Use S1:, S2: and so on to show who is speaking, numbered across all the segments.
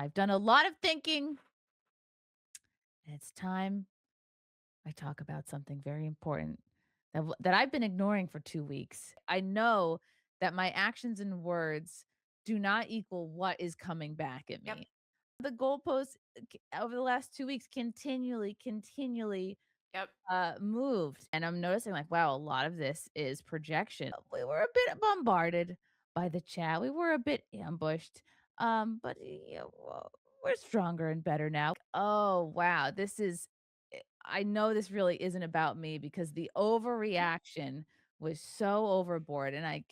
S1: I've done a lot of thinking, and it's time I talk about something very important that I've been ignoring for 2 weeks. I know that my actions and words do not equal what is coming back at
S2: Yep.
S1: me. The goalposts over the last 2 weeks continually
S2: Yep.
S1: moved, and I'm noticing like, wow, a lot of this is projection. We were a bit bombarded by the chat. We were a bit ambushed, but we're stronger and better now. Oh wow, this is. I know this really isn't about me because the overreaction was so overboard, and I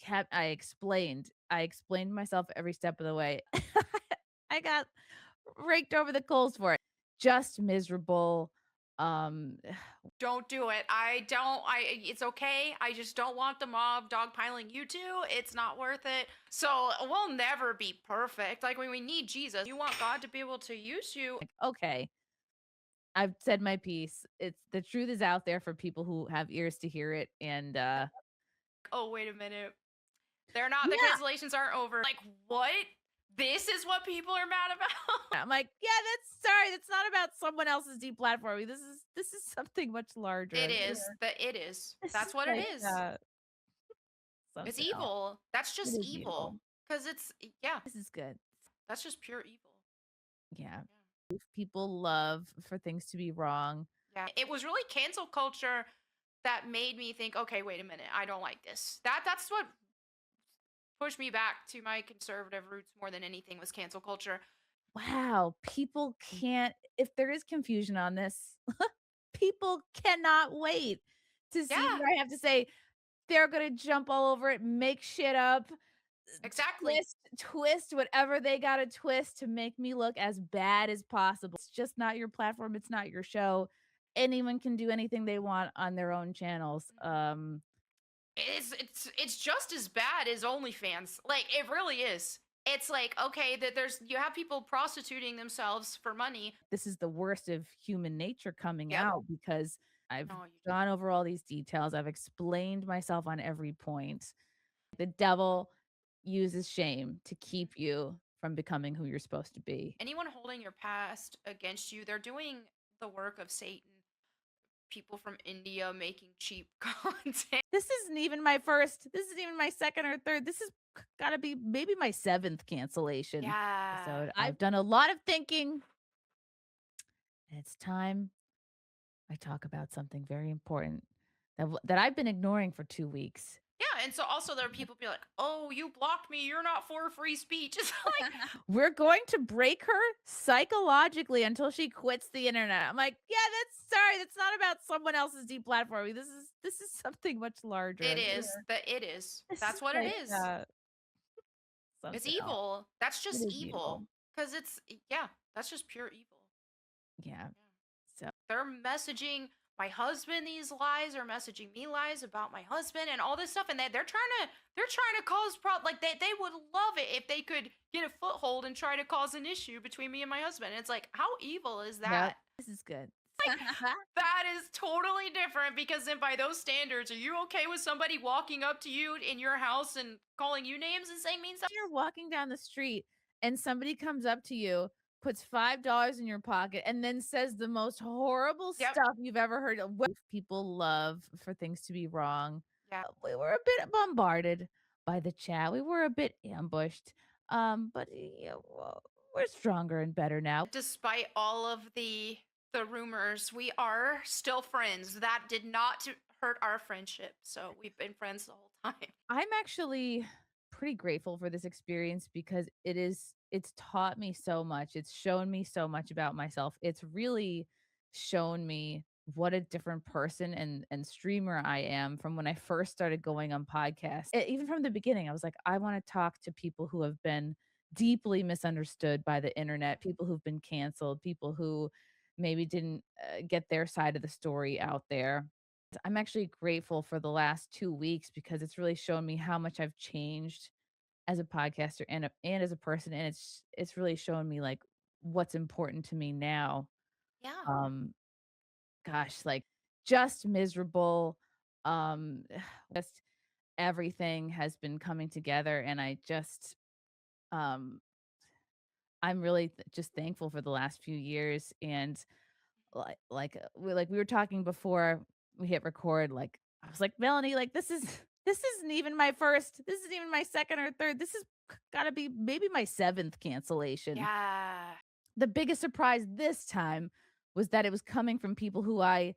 S1: explained myself every step of the way. I got raked over the coals for it. Just miserable. Um,
S2: Don't do it. It's okay. I just don't want the mob dogpiling you two. It's not worth it. So we'll never be perfect. Like when we need Jesus, you want God to be able to use you.
S1: like, okay, I've said my piece. It's the truth is out there for people who have ears to hear it, and
S2: Oh, wait a minute. They're not, the
S1: yeah,
S2: cancellations aren't over. Like, what? This is what people are mad about?
S1: I'm like, yeah, that's not about someone else's deplatforming. This is something much larger.
S2: It is.
S1: This is
S2: That's what it
S1: like
S2: is. It's
S1: something else.
S2: evil. That's
S1: It
S2: just
S1: is
S2: evil.
S1: evil.
S2: Because it's, yeah,
S1: This is good.
S2: that's just pure evil.
S1: Yeah. People love for things to be wrong.
S2: Yeah. It was really cancel culture that made me think, okay, wait a minute, I don't like this. That's what pushed me back to my conservative roots more than anything was cancel culture.
S1: Wow, people can't if there is confusion on this, people cannot wait to see
S2: Yeah,
S1: what I have to say. They're gonna jump all over it, make shit up,
S2: exactly.
S1: twist whatever they gotta twist to make me look as bad as possible. It's just not your platform, it's not your show. Anyone can do anything they want on their own channels.
S2: It's just as bad as OnlyFans. Like it really is. It's like, okay, that there's you have people prostituting themselves for money.
S1: This is the worst of human nature coming
S2: Yep.
S1: out because I've
S2: No, you
S1: gone over all these details. I've explained myself on every point. The devil uses shame to keep you from becoming who you're supposed to be.
S2: anyone holding your past against you, they're doing the work of Satan. People from India making cheap content.
S1: This isn't even my second or third. This has got to be maybe my seventh cancellation
S2: Yeah.
S1: episode. I've done a lot of thinking, and it's time I talk about something very important that I've been ignoring for 2 weeks.
S2: Yeah, and so also there are people be like, "Oh, you blocked me. You're not for free speech." It's like,
S1: We're going to break her psychologically until she quits the internet. I'm like, yeah, that's not about someone else's deplatforming. This is something much
S2: it
S1: larger.
S2: is. That it is.
S1: This is
S2: That's what it
S1: like
S2: is. It's
S1: something else.
S2: evil. That's
S1: It
S2: just
S1: is
S2: evil.
S1: evil.
S2: Cuz it's yeah, that's just pure evil.
S1: Yeah.
S2: Yeah.
S1: So
S2: They're messaging my husband these lies or messaging me lies about my husband and all this stuff and they're trying to cause like they would love it if they could get a foothold and try to cause an issue between me and my husband. It's like, how evil is
S1: yep.
S2: that?
S1: This is good.
S2: That is totally different because then by those standards, are you okay with somebody walking up to you in your house and calling you names and saying mean stuff?
S1: You're walking down the street and somebody comes up to you, puts $5 in your pocket, and then says the most horrible
S2: Yep.
S1: stuff you've ever heard. What people love for things to be wrong.
S2: Yeah.
S1: We were a bit bombarded by the chat. We were a bit ambushed. But well, we're stronger and better now.
S2: Despite all of the rumors, we are still friends. That did not hurt our friendship. So we've been friends the whole time.
S1: I'm actually pretty grateful for this experience because it's taught me so much. It's shown me so much about myself. It's really shown me what a different person and streamer I am from when I first started going on podcasts. Even from the beginning, I was like, I want to talk to people who have been deeply misunderstood by the internet, people who've been canceled, people who maybe didn't get their side of the story out there. I'm actually grateful for the last 2 weeks because it's really shown me how much I've changed as a podcaster and as a person, and it's really shown me, like, what's important to me now.
S2: Yeah.
S1: Um, gosh, like, just miserable, um, just everything has been coming together, and I just, um I'm really just thankful for the last few years, and we were talking before we hit record, like, I was like, "Melanie, like, this isn't even my first, this isn't even my second or third, this is gotta be maybe my 7th cancellation."
S2: Yeah.
S1: The biggest surprise this time was that it was coming from people who I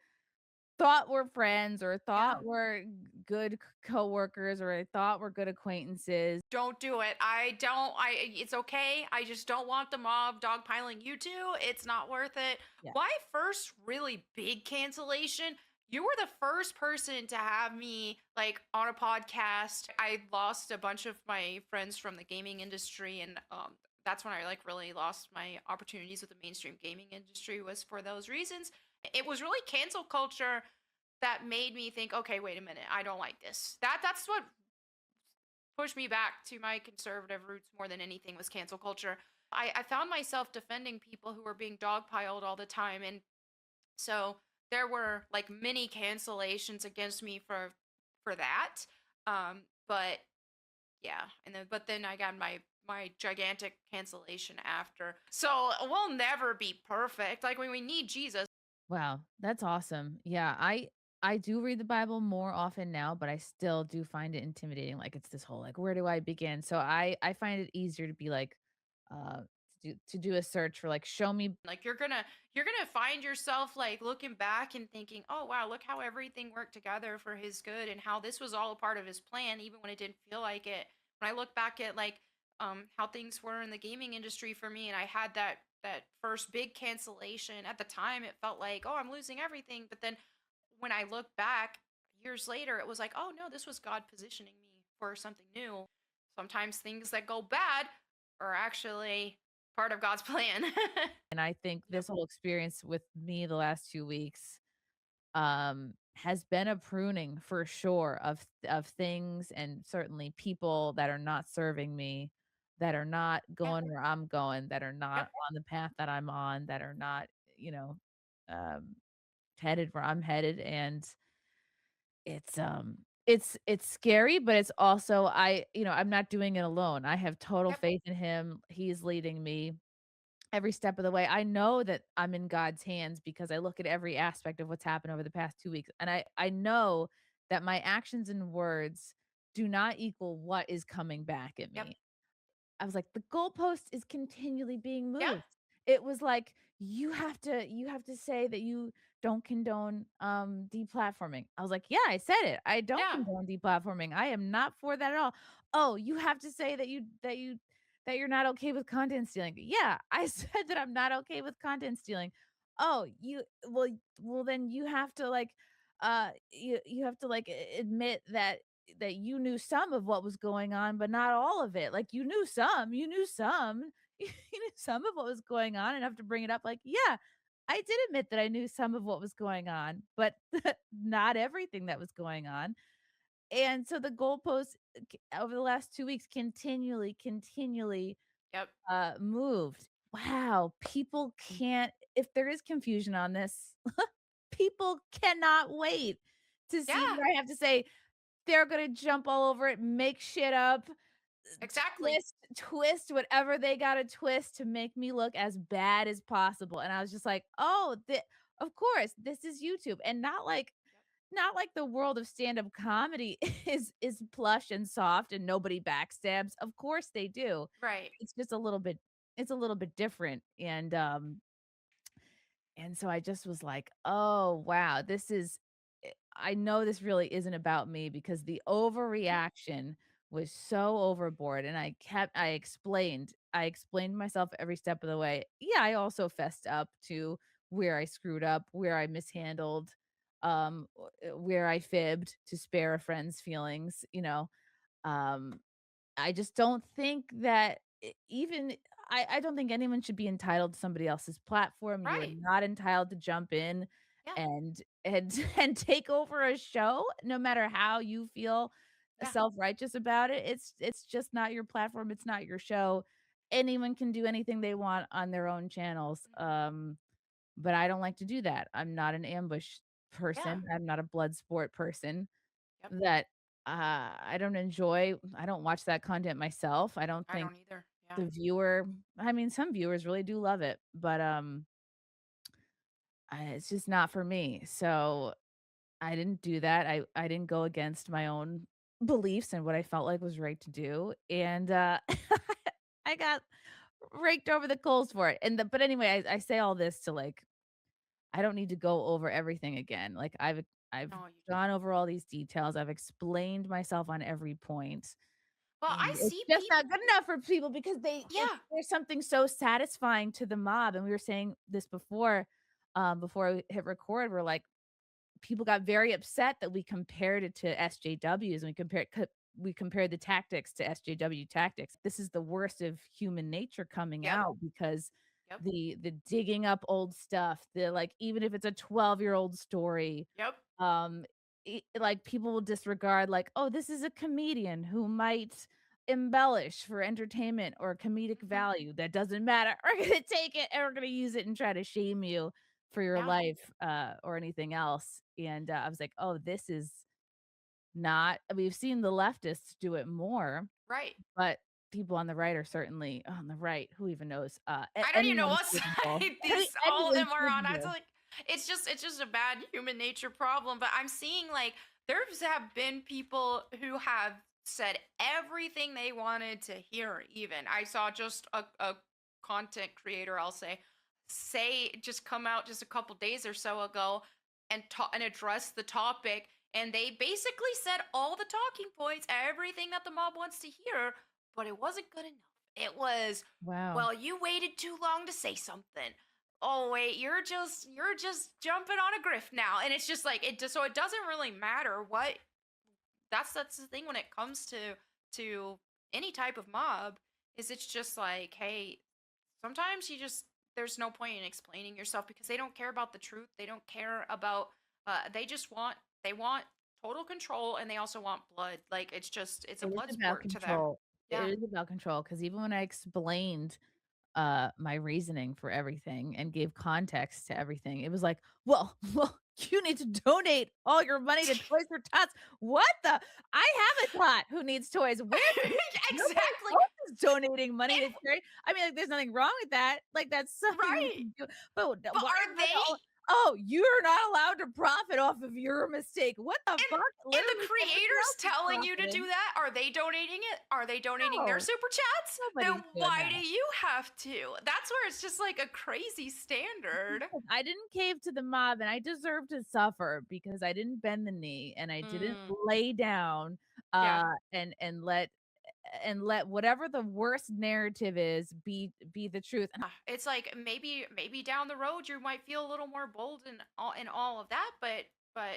S1: thought were friends or
S2: Yeah.
S1: thought were good coworkers or I thought were good acquaintances.
S2: Don't do it. I don't it's okay. I just don't want the mob dogpiling you two. It's not worth it.
S1: Yeah.
S2: My first really big cancellation, you were the first person to have me like on a podcast. I lost a bunch of my friends from the gaming industry, and that's when I like really lost my opportunities with the mainstream gaming industry was for those reasons. It was really cancel culture that made me think, okay, wait a minute, I don't like this. That's what pushed me back to my conservative roots more than anything was cancel culture. I found myself defending people who were being dogpiled all the time. And so there were like many cancellations against me for that. But yeah, and then I got my gigantic cancellation after. So we'll never be perfect. Like when we need Jesus.
S1: Wow, that's awesome. Yeah, I do read the Bible more often now, but I still do find it intimidating. Like it's this whole like, where do I begin? So I find it easier to be like, to do a search for like, show me.
S2: Like you're gonna find yourself like looking back and thinking, oh wow, look how everything worked together for his good and how this was all a part of his plan, even when it didn't feel like it. When I look back at like how things were in the gaming industry for me, and I had that first big cancellation at the time, it felt like, oh, I'm losing everything. But then when I look back years later, it was like, oh no, this was God positioning me for something new. Sometimes things that go bad are actually part of God's plan.
S1: And I think
S2: Yep.
S1: this whole experience with me the last 2 weeks, has been a pruning for sure of things and certainly people that are not serving me, that are not
S2: Yeah.
S1: going where I'm going, that are not
S2: Yep.
S1: on the path that I'm on, that are not, you know, um, headed where I'm headed, and it's scary, but it's also I'm not doing it alone. I have total
S2: Yep.
S1: faith in him. He's leading me every step of the way. I know that I'm in God's hands because I look at every aspect of what's happened over the past 2 weeks, and I know that my actions and words do not equal what is coming back at
S2: Yep.
S1: me. I was like, "The goalpost is continually being
S2: Yeah.
S1: moved." It was like, you have to say that you don't condone, deplatforming." I was like, "Yeah, I said it. I don't
S2: Yeah.
S1: condone deplatforming. I am not for that at all." "Oh, you have to say that you're not okay with content stealing." "Yeah, I said that I'm not okay with content stealing." "Oh, then you have to, like, you have to, like, admit that you knew some of what was going on, but not all of it. Like you knew some, you knew some of what was going on enough to bring it up. Like, yeah, I did admit that I knew some of what was going on, but not everything that was going on. And so the goalposts over the last 2 weeks continually
S2: Yep.
S1: moved. Wow, people can't. If there is confusion on this, people cannot wait to see
S2: Yeah.
S1: what I have to say. They're gonna jump all over it, make shit up,
S2: Exactly.
S1: twist whatever they gotta twist to make me look as bad as possible, and I was just like, "Oh, of course, this is YouTube," and
S2: Yep.
S1: not like the world of stand-up comedy is plush and soft and nobody backstabs. Of course they do.
S2: Right.
S1: It's just a little bit different, and so I just was like, "Oh, wow, I know this really isn't about me," because the
S2: Mhm.
S1: overreaction was so overboard, and I explained myself every step of the way. Yeah, I also fessed up to where I screwed up, where I mishandled, where I fibbed to spare a friend's feelings, um I just don't think that even I don't think anyone should be entitled to somebody else's platform. You are
S2: Right.
S1: not entitled to jump in
S2: Yeah.
S1: and and take over a show no matter how you feel
S2: Yeah.
S1: self-righteous about it. It's just not your platform, it's not your show. Anyone can do anything they want on their own channels.
S2: Mhm.
S1: But I don't like to do that. I'm not an ambush
S2: Yeah.
S1: person. I'm not a blood sport person
S2: Yep.
S1: that, I don't watch that content myself. I don't
S2: I
S1: think
S2: don't either. Yeah.
S1: the viewer, I mean, some viewers really do love it, but, it's just not for me, so I didn't do that. I didn't go against my own beliefs and what I felt like was right to do, and, I got raked over the coals for it, and but anyway, I say all this to, like, I don't need to go over everything again, like, I've
S2: No, you don't.
S1: gone over all these details, I've explained myself on every point,
S2: Well, I
S1: and it's
S2: see
S1: just not
S2: people.
S1: good enough for people because
S2: Yeah.
S1: there's something so satisfying to the mob, and we were saying this before we hit record, we're like, people got very upset that we compared it to SJWs and we compared the tactics to SJW tactics. This is the worst of human nature coming
S2: Yep.
S1: out because
S2: Yep.
S1: the digging up old stuff, the like even if it's a 12-year-old story,
S2: Yep.
S1: um, like people will disregard like, "Oh, this is a comedian who might embellish for entertainment or comedic
S2: Mhm.
S1: value. That doesn't matter. We're gonna take it and we're gonna use it and try to shame you for your
S2: Yeah.
S1: life, or anything else." And, I was like, "Oh, this is not." We've seen the leftists do it more,
S2: Right.
S1: but people on the right are certainly on the right, who even knows?
S2: I don't even know
S1: Anyone's
S2: what
S1: capable.
S2: side these all of
S1: Anyone's
S2: them are on. I was
S1: capable.
S2: like, it's just a bad human nature problem. But I'm seeing like there's have been people who have said everything they wanted to hear. Even I saw just a content creator, I'll say just come out just a couple days or so ago and and address the topic. And they basically said all the talking points, everything that the mob wants to hear, but it wasn't good enough. It was,
S1: Wow.
S2: well, you waited too long to say something. Oh wait, you're just jumping on a grift now. And it's just like it just so it doesn't really matter what that's the thing when it comes to any type of mob is it's just like, hey, sometimes you just there's no point in explaining yourself because they don't care about the truth. They don't care about they just want total control and they also want blood. Like it's a
S1: It is
S2: blood
S1: about
S2: sport to them.
S1: control. It
S2: Yeah.
S1: is about control because even when I explained, my reasoning for everything and gave context to everything, it was like, "Well, well, you need to donate all your money to Toys for Tots." What the? I have a tot who needs toys. Where nobody
S2: Exactly.
S1: else is donating money
S2: And
S1: to charity. I mean, like, there's nothing wrong with that. Like, that's something we
S2: right.
S1: can do. But
S2: But
S1: why
S2: are
S1: am I
S2: they
S1: the "Oh, you're not allowed to profit off of your mistake." What the
S2: and
S1: fuck?
S2: and the
S1: Literally everybody
S2: creators
S1: else is
S2: telling you to do
S1: profiting.
S2: that? Are they donating it? Are they donating their
S1: No,
S2: super chats?
S1: nobody's
S2: Then
S1: doing
S2: why do
S1: that.
S2: you have to? That's where it's just like a crazy standard.
S1: Because I didn't cave to the mob, and I deserve to suffer because I didn't bend the knee, and I didn't
S2: Mm,
S1: lay down,
S2: yeah.
S1: and let whatever the worst narrative is be the truth. And
S2: It's like maybe down the road you might feel a little more bold in all of that, but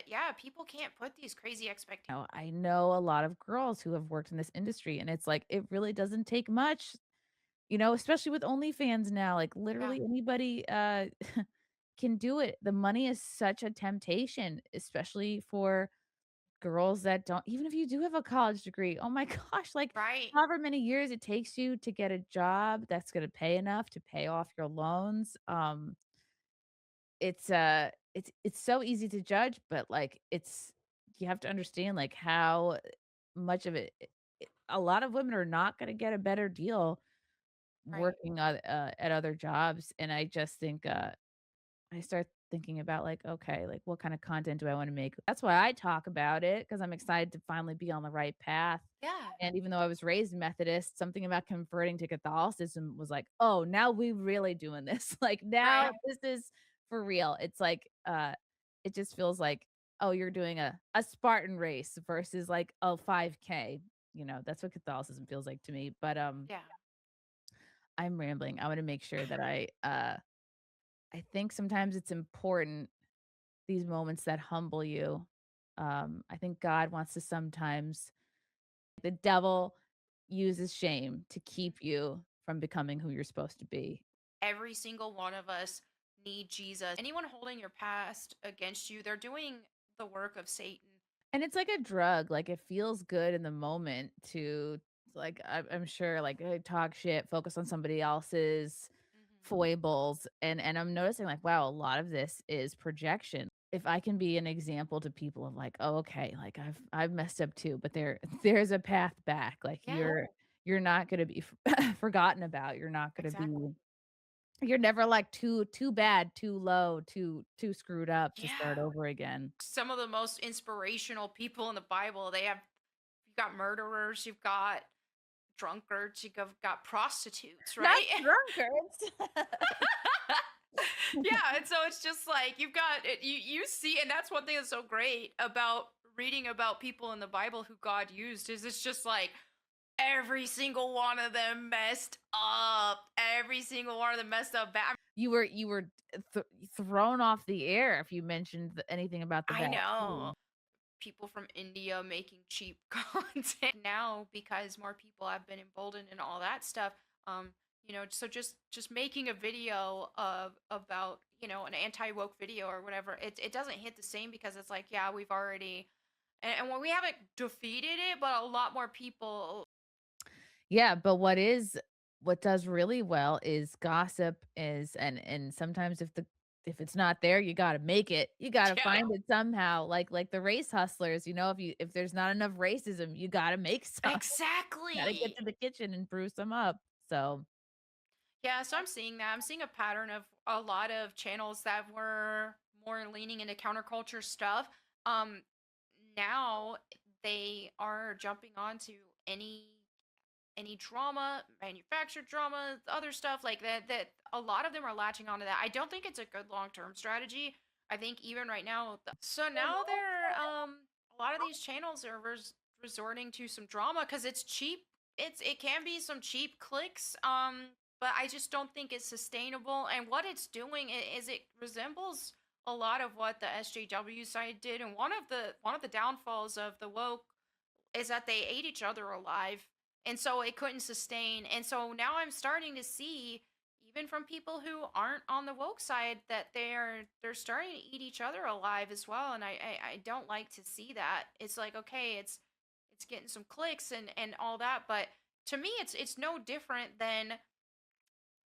S2: yeah, people can't put these crazy expectations.
S1: I know a lot of girls who have worked in this industry, and it's like, it really doesn't take much, especially with OnlyFans now, like,
S2: Yeah.
S1: literally anybody, can do it. The money is such a temptation, especially for girls that don't even if you do have a college degree, oh my gosh, like,
S2: Right.
S1: however many years it takes you to get a job that's gonna pay enough to pay off your loans, it's so easy to judge, but, like, you have to understand, like, how much of it a lot of women are not gonna get a better deal
S2: Right.
S1: working at other jobs, and I just think, I start thinking about, like, okay, like, what kind of content do I wanna make? That's why I talk about it because 'cause I'm excited to finally be on the right path,
S2: Yeah.
S1: and even though I was raised Methodist, something about converting to Catholicism was like, "Oh, now we really doing this." Like, now
S2: Right.
S1: this is for real. It's like, it just feels like, oh, you're doing a Spartan race versus, like, a 5K, that's what Catholicism feels like to me, but,
S2: Yeah.
S1: I'm rambling. I wanna make sure that I think sometimes it's important, these moments that humble you. I think God wants to sometimes the devil uses shame to keep you from becoming who you're supposed to be.
S2: Every single one of us need Jesus. Anyone holding your past against you, they're doing the work of Satan.
S1: And it's like a drug, like, it feels good in the moment to, like, I'm sure, like, talk shit, focus on somebody else's
S2: Mhm.
S1: foibles, and I'm noticing, like, wow, a lot of this is projection. If I can be an example to people of like, "Oh, okay, like, I've messed up too, but there's a path back." Like,
S2: Yeah.
S1: you're not gonna be forgotten about. You're not gonna
S2: Exactly.
S1: be you're never, like, too bad, too low, too screwed up to start
S2: Yeah.
S1: over again.
S2: Some of the most inspirational people in the Bible, you've got murderers, you've got drunkards, you've got prostitutes,
S1: Not
S2: right?
S1: drunkards.
S2: Yeah, and so it's just like you've got it, you see, and that's one thing that's so great about reading about people in the Bible who God used is it's just like every single one of them messed up. Every single one of them messed up bad.
S1: You were thrown off the air if you mentioned anything about the
S2: I know.
S1: vaccine.
S2: People from India making cheap content now because more people have been emboldened and all that stuff. Um, so just making a video about an anti woke video or whatever, it doesn't hit the same because it's like yeah we've already and when we haven't defeated it, but a lot more people.
S1: Yeah, but what does really well is gossip is and sometimes if it's not there, you gotta make it. You gotta
S2: Yeah,
S1: find it somehow, like the race hustlers, if there's not enough racism, you gotta make some. Gotta get
S2: exactly.
S1: to the kitchen and brew some up. So,
S2: Yeah, so I'm seeing that. I'm seeing a pattern of a lot of channels that were more leaning into counterculture stuff. Um, Now they are jumping onto any drama, manufactured drama, other stuff like that. That a lot of them are latching onto that. I don't think it's a good long term strategy. I think even right now, so now they're a lot of these channels are resorting to some drama because it's cheap. It can be some cheap clicks. But I just don't think it's sustainable. And what it's doing is it resembles a lot of what the SJW side did. And one of the downfalls of the woke is that they ate each other alive, and so it couldn't sustain. And so now I'm starting to see, even from people who aren't on the woke side, that they're starting to eat each other alive as well. And I don't like to see that. It's like okay, it's getting some clicks and all that, but to me it's no different than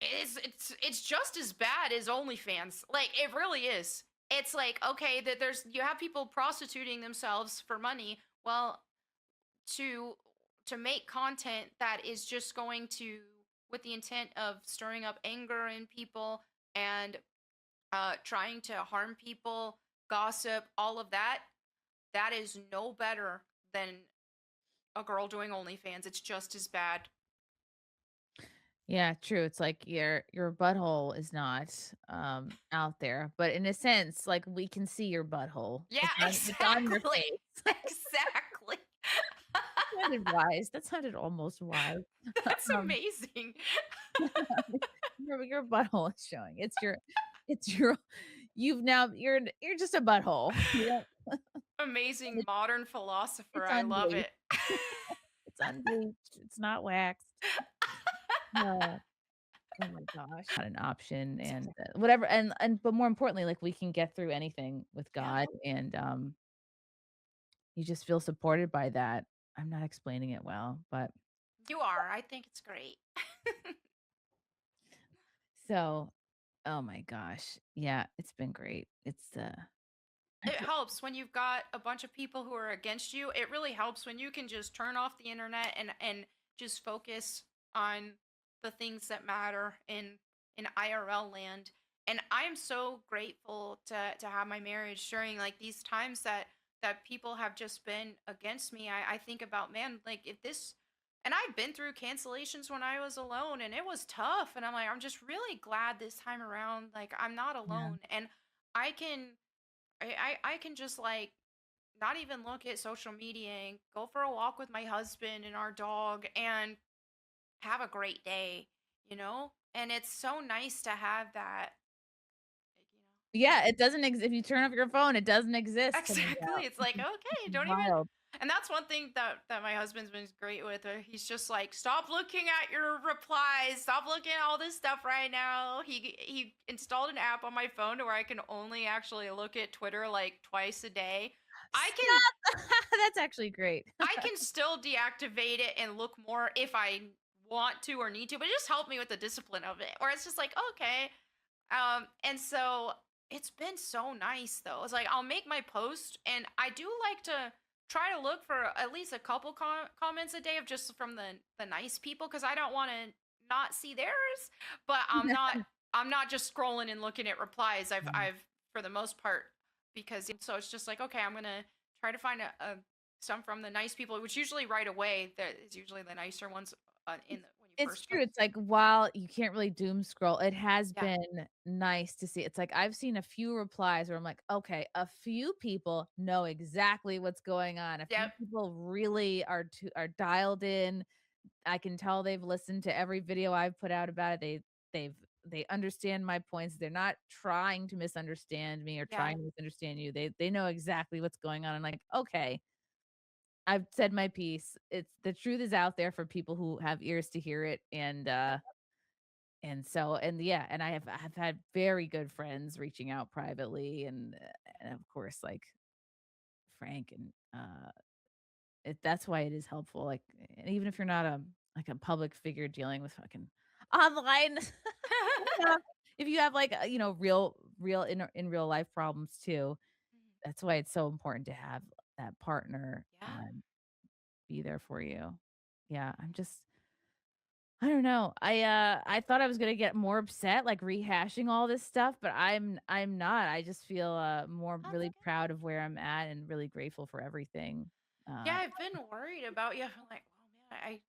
S2: it's just as bad as OnlyFans. Like it really is. It's like okay that you have people prostituting themselves for money. Well, to make content that is just going to with the intent of stirring up anger in people and trying to harm people, gossip, all of that, that is no better than a girl doing OnlyFans. It's just as bad.
S1: yeah, true. It's like your butthole is not, out there, but in a sense, like, we can see your butthole.
S2: Yeah,
S1: It's on your
S2: exactly.
S1: face.
S2: Exactly.
S1: Sounded wise. That sounded almost wise.
S2: That's
S1: Um,
S2: amazing.
S1: your butthole is showing. It's your you're just a butthole. Yep.
S2: Amazing modern philosopher.
S1: It's
S2: I love
S1: unbleached.
S2: it.
S1: It's unbleached. It's not waxed. No. Oh my gosh. Not an option and, whatever and but more importantly, like, we can get through anything with
S2: Yeah,
S1: God, and, you just feel supported by that. I'm not explaining it well, but
S2: you are. I think it's great.
S1: so oh my gosh. Yeah, it's been great. I
S2: It
S1: feel
S2: helps when you've got a bunch of people who are against you. It really helps when you can just turn off the internet and just focus on the things that matter in IRL land. And I am so grateful to have my marriage during like these times that people have just been against me. I think about man, like if this and I've been through cancellations when I was alone and it was tough. And I'm like, I'm just really glad this time around, like I'm not
S1: yeah.
S2: alone. And I can I can just like not even look at social media and go for a walk with my husband and our dog and have a great day, you know? And it's so nice to have that, like,
S1: Yeah, it doesn't if you turn off your phone, it doesn't exist anymore.
S2: exactly. It's like, okay, don't even.
S1: Wild.
S2: And that's one thing that my husband's been great with. He's just like, stop looking at your replies, stop looking at all this stuff right now. He installed an app on my phone to where I can only actually look at Twitter like twice a day. I can
S1: Stop! That's actually great.
S2: I can still deactivate it and look more if I want to or need to, but it just helped me with the discipline of it. Or it's just like, okay. And so it's been so nice though. It's like I'll make my post and I do like to try to look for at least a couple comments a day of just from the nice people because I don't want to not see theirs. But I'm not just scrolling and looking at replies. I've for the most part because so it's just like okay, I'm gonna try to find a some from the nice people, which usually right away that is usually the nicer ones when you
S1: It's
S2: first
S1: true.
S2: start.
S1: It's like, while you can't really doom scroll, it has
S2: Yeah.
S1: been nice to see. It's like I've seen a few replies where I'm like, okay, a few people know exactly what's going on. A few
S2: Yep.
S1: people really are dialed in. I can tell they've listened to every video I've put out about it. They've they understand my points. They're not trying to misunderstand me or
S2: Yeah.
S1: trying to misunderstand you. They know exactly what's going on. And like, okay, I've said my piece. It's the truth is out there for people who have ears to hear it, and so and yeah, and I've had very good friends reaching out privately, and of course, like Frank, and that's why it is helpful. Like, and even if you're not a public figure dealing with fucking online stuff, if you have like real in real life problems too, that's why it's so important to have that partner
S2: Yeah.
S1: be there for you. Yeah, I don't know. I thought I was gonna get more upset, like rehashing all this stuff, but I'm not. I just feel more
S2: That's
S1: really
S2: good.
S1: proud of where I'm at and really grateful for everything.
S2: Yeah,
S1: Uh
S2: I've been worried about you. I'm like, oh man,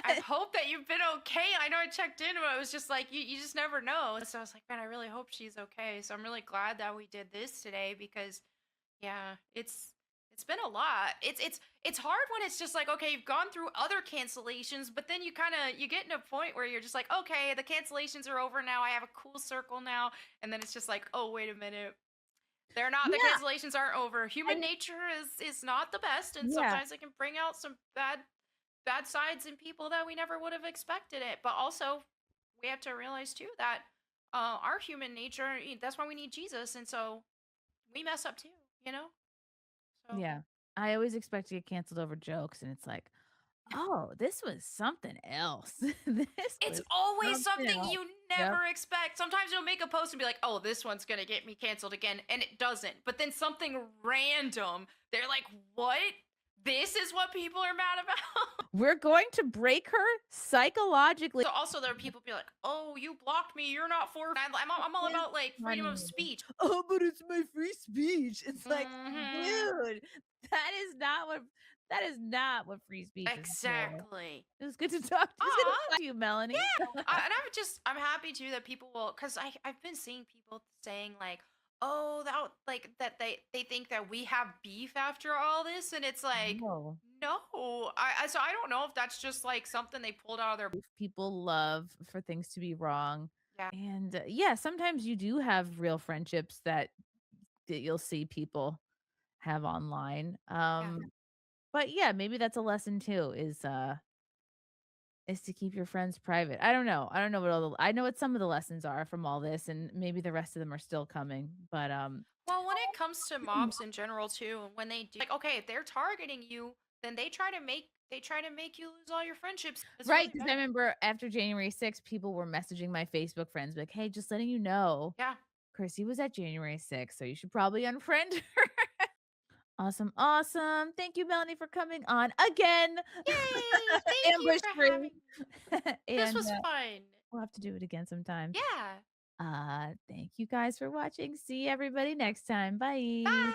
S2: I hope that you've been okay. I know I checked in, but it was just like you just never know. So I was like, man, I really hope she's okay. So I'm really glad that we did this today because yeah, it's been a lot. It's hard when it's just like, okay, you've gone through other cancellations, but then you get in a point where you're just like, okay, the cancellations are over now. I have a cool circle now. And then it's just like, oh, wait a minute. They're not the
S1: yeah,
S2: cancellations aren't over. Human
S1: and
S2: nature is not the best, and
S1: yeah.
S2: sometimes it can bring out some bad sides in people that we never would have expected it. But also, we have to realize too that our human nature that's why we need Jesus, and so we mess up too, you know. So
S1: Yeah. I always expect to get canceled over jokes, and it's like, "Oh, this was something else. This
S2: it's
S1: was
S2: always
S1: something
S2: something
S1: else."
S2: you
S1: Yep.
S2: never expect. Sometimes you'll make a post and be like, "Oh, this one's gonna get me canceled again," and it doesn't. But then something random, they're like, "What? This is what people are mad about."
S1: We're going to break her psychologically.
S2: So also there are people be like, "Oh, you blocked me. You're not for." I'm all
S1: It's
S2: about like freedom of
S1: funny.
S2: speech.
S1: "Oh, but it's my free speech." It's like,
S2: Hmm.
S1: dude, that is not what free speech is for.
S2: Exactly.
S1: It was good to talk It was good to
S2: Aw,
S1: talk to you, Melanie.
S2: yeah. And I'm happy too that people will because I've been seeing people saying like, "Oh, that they think that we have beef after all this," and it's like,
S1: No.
S2: no. So I don't know if that's just like something they pulled out of their
S1: People love for things to be wrong,
S2: yeah
S1: and, yeah, sometimes you do have real friendships that you'll see people have online,
S2: yeah.
S1: but yeah, maybe that's a lesson too, is to keep your friends private. I don't know what all the I know what some of the lessons are from all this, and maybe the rest of them are still coming, but,
S2: Well, when it comes to mobs in general too, when they do like okay, if they're targeting you, then they try to make you lose all your friendships. It's
S1: right,
S2: really
S1: because I
S2: bad.
S1: remember after January 6th, people were messaging my Facebook friends like, "Hey, just letting you know,
S2: Yeah.
S1: Chrissy was at January 6th, so you should probably unfriend her." Awesome, awesome. Thank you, Melanie, for coming on again.
S2: Yay! Thank you
S1: Ambush
S2: for
S1: free.
S2: having me. This
S1: And,
S2: was fun.
S1: we'll have to do it again sometime.
S2: Yeah.
S1: Thank you guys for watching. See everybody next time. Bye.
S2: Bye.